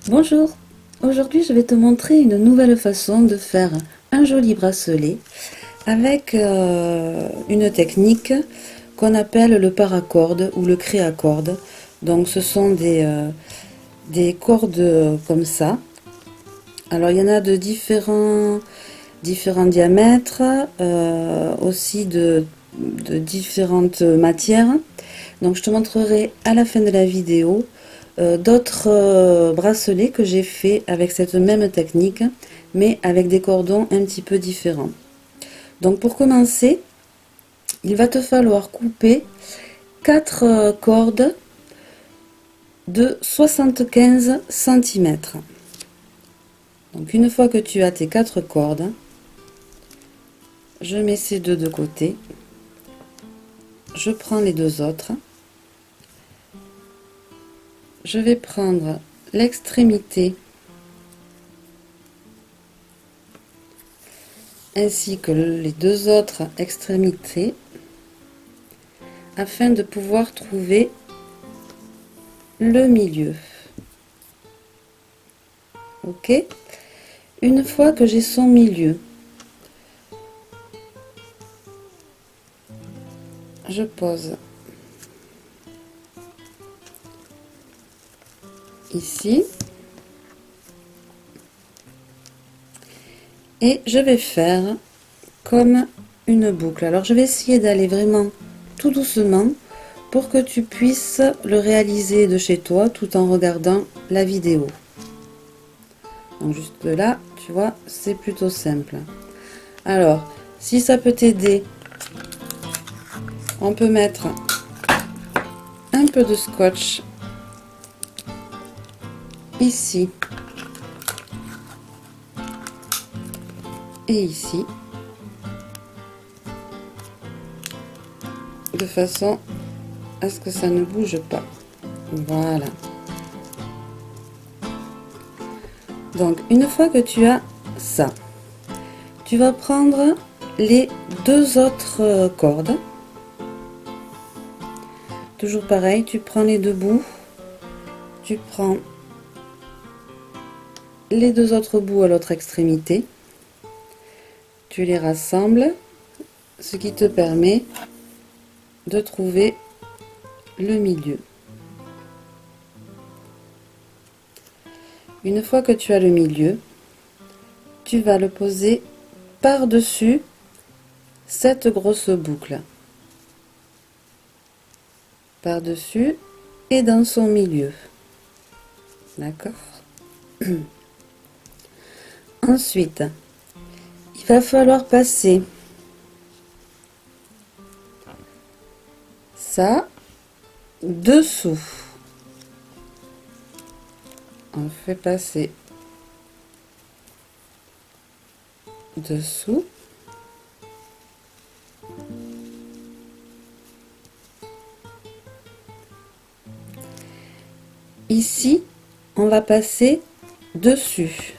Bonjour, aujourd'hui je vais te montrer une nouvelle façon de faire un joli bracelet avec une technique qu'on appelle le paracorde ou le créacorde. Donc ce sont des cordes comme ça. Alors il y en a de différents diamètres, aussi de différentes matières. Donc je te montrerai à la fin de la vidéo d'autres bracelets que j'ai fait avec cette même technique, mais avec des cordons un petit peu différents. Donc pour commencer, il va te falloir couper 4 cordes de 75 cm. Donc une fois que tu as tes 4 cordes, je mets ces deux de côté, je prends les deux autres, je vais prendre l'extrémité ainsi que les deux autres extrémités afin de pouvoir trouver le milieu. Ok, une fois que j'ai son milieu, je pose ici et je vais faire comme une boucle. Alors je vais essayer d'aller vraiment tout doucement pour que tu puisses le réaliser de chez toi tout en regardant la vidéo. Donc juste là, tu vois, c'est plutôt simple. Alors, si ça peut t'aider, on peut mettre un peu de scotch ici et ici, de façon à ce que ça ne bouge pas. Voilà. Donc une fois que tu as ça, tu vas prendre les deux autres cordes. Toujours pareil, tu prends les deux bouts, tu prends les deux autres bouts à l'autre extrémité, tu les rassembles, ce qui te permet de trouver le milieu. Une fois que tu as le milieu, tu vas le poser par-dessus cette grosse boucle. Par-dessus et dans son milieu. D'accord? Ensuite, il va falloir passer ça dessous. On fait passer dessous. Ici, on va passer dessus.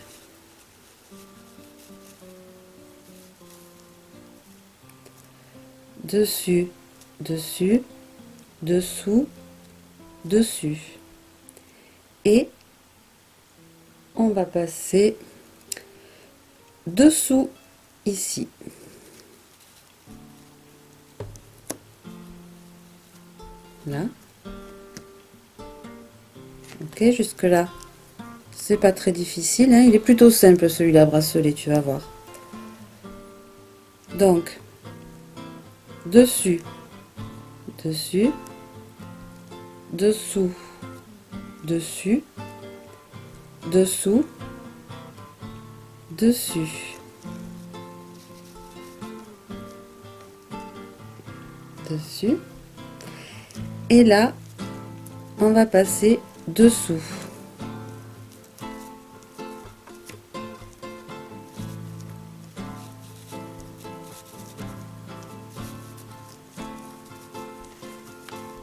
Dessus, dessus, dessous, dessus. Et on va passer dessous ici. Là. Ok, jusque là, c'est pas très difficile, hein. Il est plutôt simple celui-là, bracelet, tu vas voir. Donc, dessus, dessus, dessous, dessus, dessous, dessus, dessus, et là, on va passer dessous.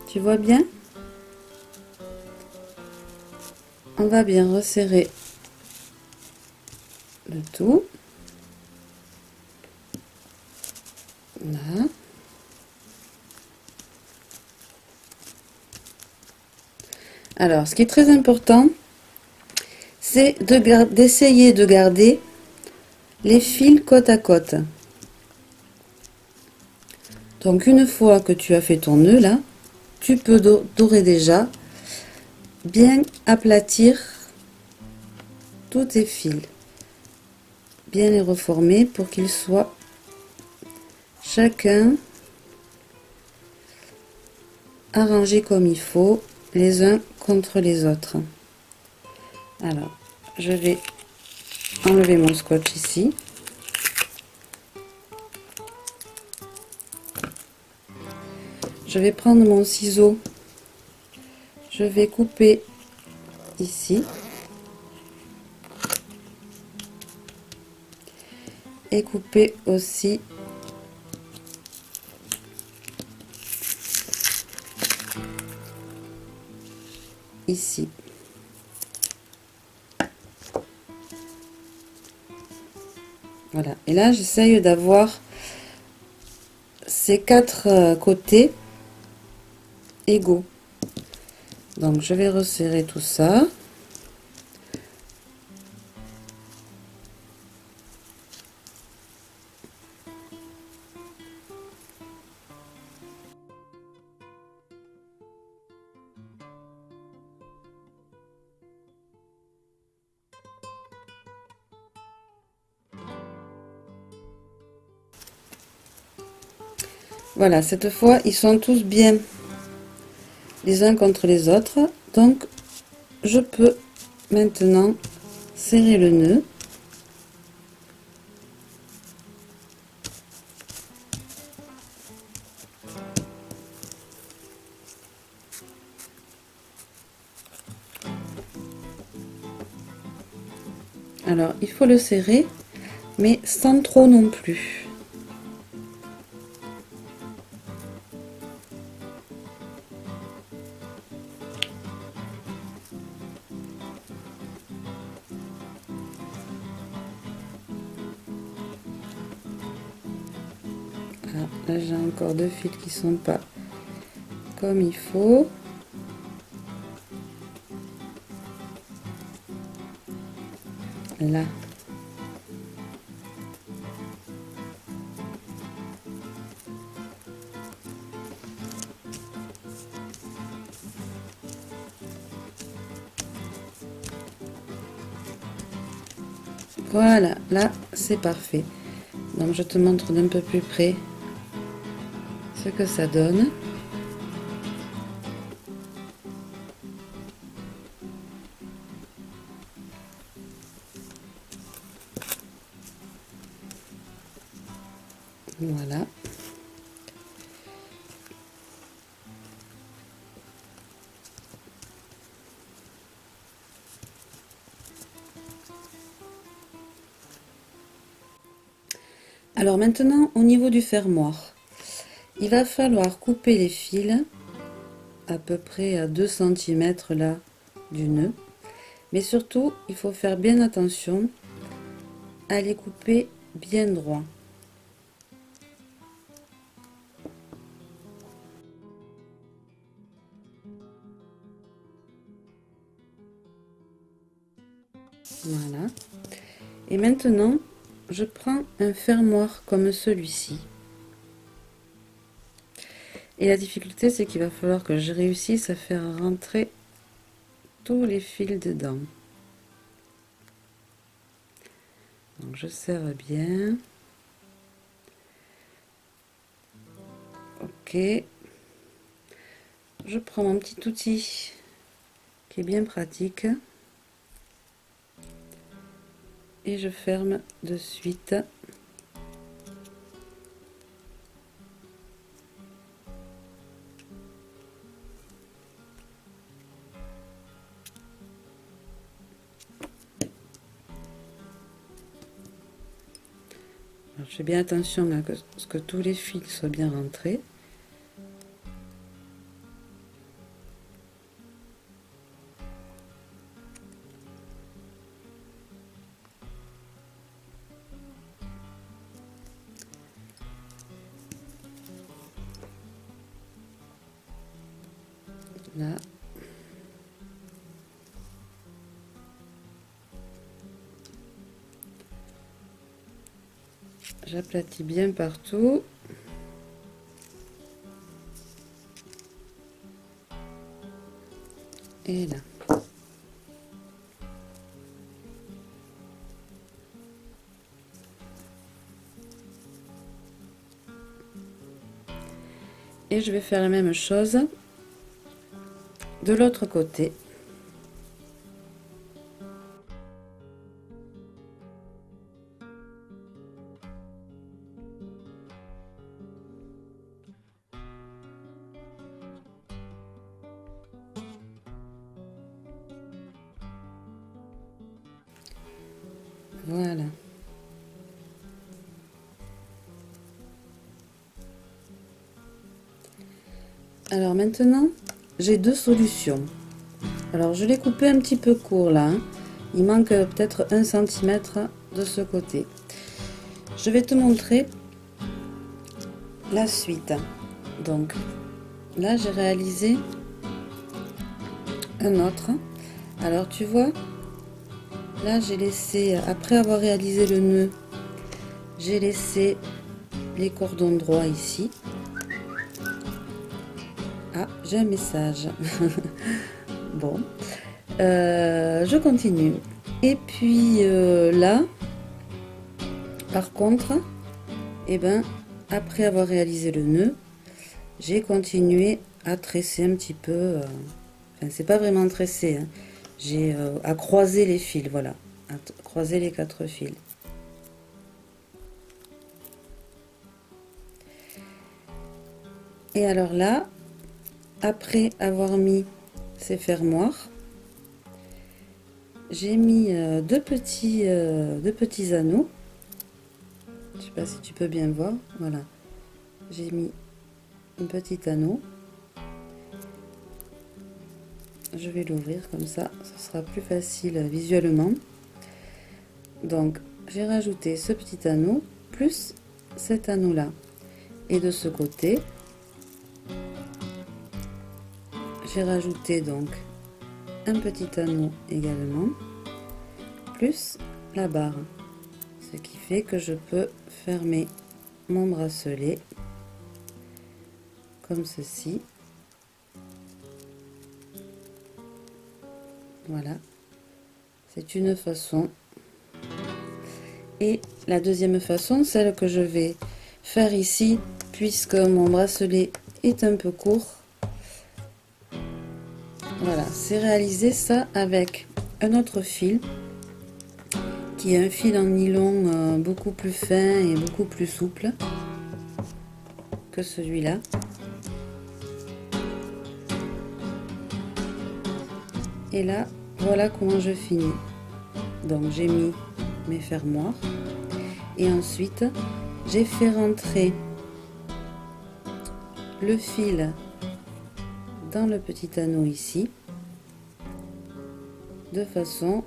Tu vois bien? On va bien resserrer le tout. Là. Alors, ce qui est très important, c'est d'essayer de garder les fils côte à côte. Donc une fois que tu as fait ton nœud là, tu peux d'ores et déjà bien aplatir tous tes fils, bien les reformer pour qu'ils soient chacun arrangés comme il faut, les uns contre les autres. Alors, je vais enlever mon scotch ici. Je vais prendre mon ciseau, je vais couper ici et couper aussi ici. Voilà, et là j'essaye d'avoir ces quatre côtés égaux. Donc je vais resserrer tout ça. Voilà, cette fois ils sont tous bien les uns contre les autres, donc je peux maintenant serrer le nœud. Alors il faut le serrer, mais sans trop non plus. Là j'ai encore deux fils qui sont pas comme il faut. Là. Voilà, là c'est parfait. Donc je te montre d'un peu plus près ce que ça donne. Voilà. Alors maintenant, au niveau du fermoir, il va falloir couper les fils à peu près à 2 cm là du nœud. Mais surtout, il faut faire bien attention à les couper bien droit. Voilà. Et maintenant, je prends un fermoir comme celui-ci. Et la difficulté, c'est qu'il va falloir que je réussisse à faire rentrer tous les fils dedans. Donc je serre bien. Ok. Je prends mon petit outil qui est bien pratique. Et je ferme de suite. Alors, je fais bien attention à ce que tous les fils soient bien rentrés. Là. J'aplatis bien partout. Et là. Et je vais faire la même chose de l'autre côté. Voilà. Alors maintenant, j'ai deux solutions. Alors je l'ai coupé un petit peu court là, hein. Il manque peut-être 1 cm de ce côté. Je vais te montrer la suite. Donc là j'ai réalisé un autre. Alors tu vois, là j'ai laissé, après avoir réalisé le nœud, j'ai laissé les cordons droits ici. Ah, j'ai un message. Bon, je continue. Et puis là, par contre, eh ben, après avoir réalisé le nœud, j'ai continué à tresser un petit peu. Enfin, c'est pas vraiment tressé, hein. J'ai à croiser les fils, voilà, à croiser les 4 fils. Et alors là, après avoir mis ces fermoirs, j'ai mis deux petits anneaux. Je sais pas si tu peux bien voir. Voilà, j'ai mis un petit anneau. Je vais l'ouvrir comme ça, ce sera plus facile visuellement. Donc j'ai rajouté ce petit anneau plus cet anneau là, et de ce côté j'ai rajouté donc un petit anneau également, plus la barre, ce qui fait que je peux fermer mon bracelet comme ceci. Voilà, c'est une façon. Et la deuxième façon, celle que je vais faire ici, puisque mon bracelet est un peu court, voilà, c'est réaliser ça avec un autre fil qui est un fil en nylon beaucoup plus fin et beaucoup plus souple que celui-là. Et là, voilà comment je finis. Donc j'ai mis mes fermoirs et ensuite j'ai fait rentrer le fil dans le petit anneau ici, de façon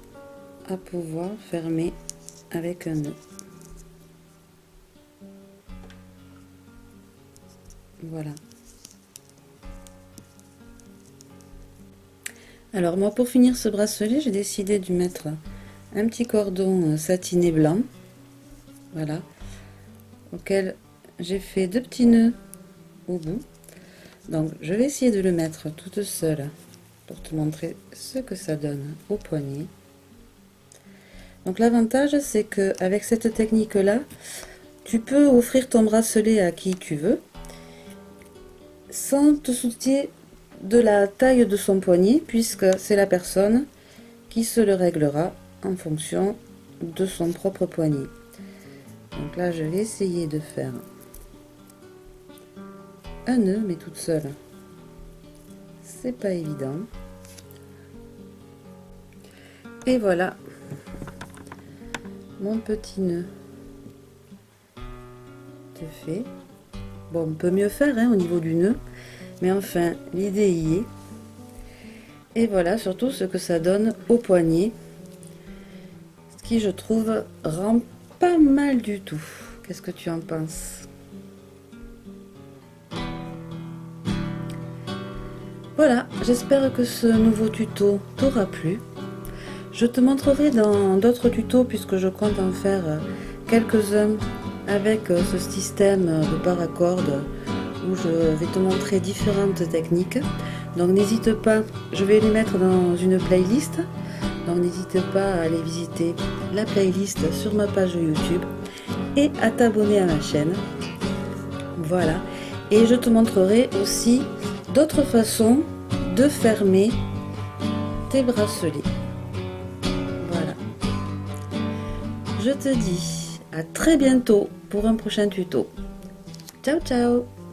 à pouvoir fermer avec un nœud. Voilà. Alors moi, pour finir ce bracelet, j'ai décidé de mettre un petit cordon satiné blanc, voilà, auquel j'ai fait 2 petits nœuds au bout. Donc je vais essayer de le mettre toute seule pour te montrer ce que ça donne au poignet. Donc l'avantage, c'est que avec cette technique là, tu peux offrir ton bracelet à qui tu veux sans te soucier de la taille de son poignet, puisque c'est la personne qui se le réglera en fonction de son propre poignet. Donc là je vais essayer de faire un nœud, mais toute seule, c'est pas évident. Et voilà mon petit nœud de fait. Bon, on peut mieux faire hein, au niveau du nœud, mais enfin l'idée y est. Et voilà surtout ce que ça donne au poignet, ce qui je trouve rend pas mal du tout. Qu'est-ce que tu en penses? Voilà, j'espère que ce nouveau tuto t'aura plu. Je te montrerai dans d'autres tutos, puisque je compte en faire quelques-uns avec ce système de paracorde où je vais te montrer différentes techniques. Donc n'hésite pas, je vais les mettre dans une playlist. Donc n'hésite pas à aller visiter la playlist sur ma page YouTube et à t'abonner à ma chaîne. Voilà. Et je te montrerai aussi d'autres façons de fermer tes bracelets. Voilà. Je te dis à très bientôt pour un prochain tuto. Ciao ciao!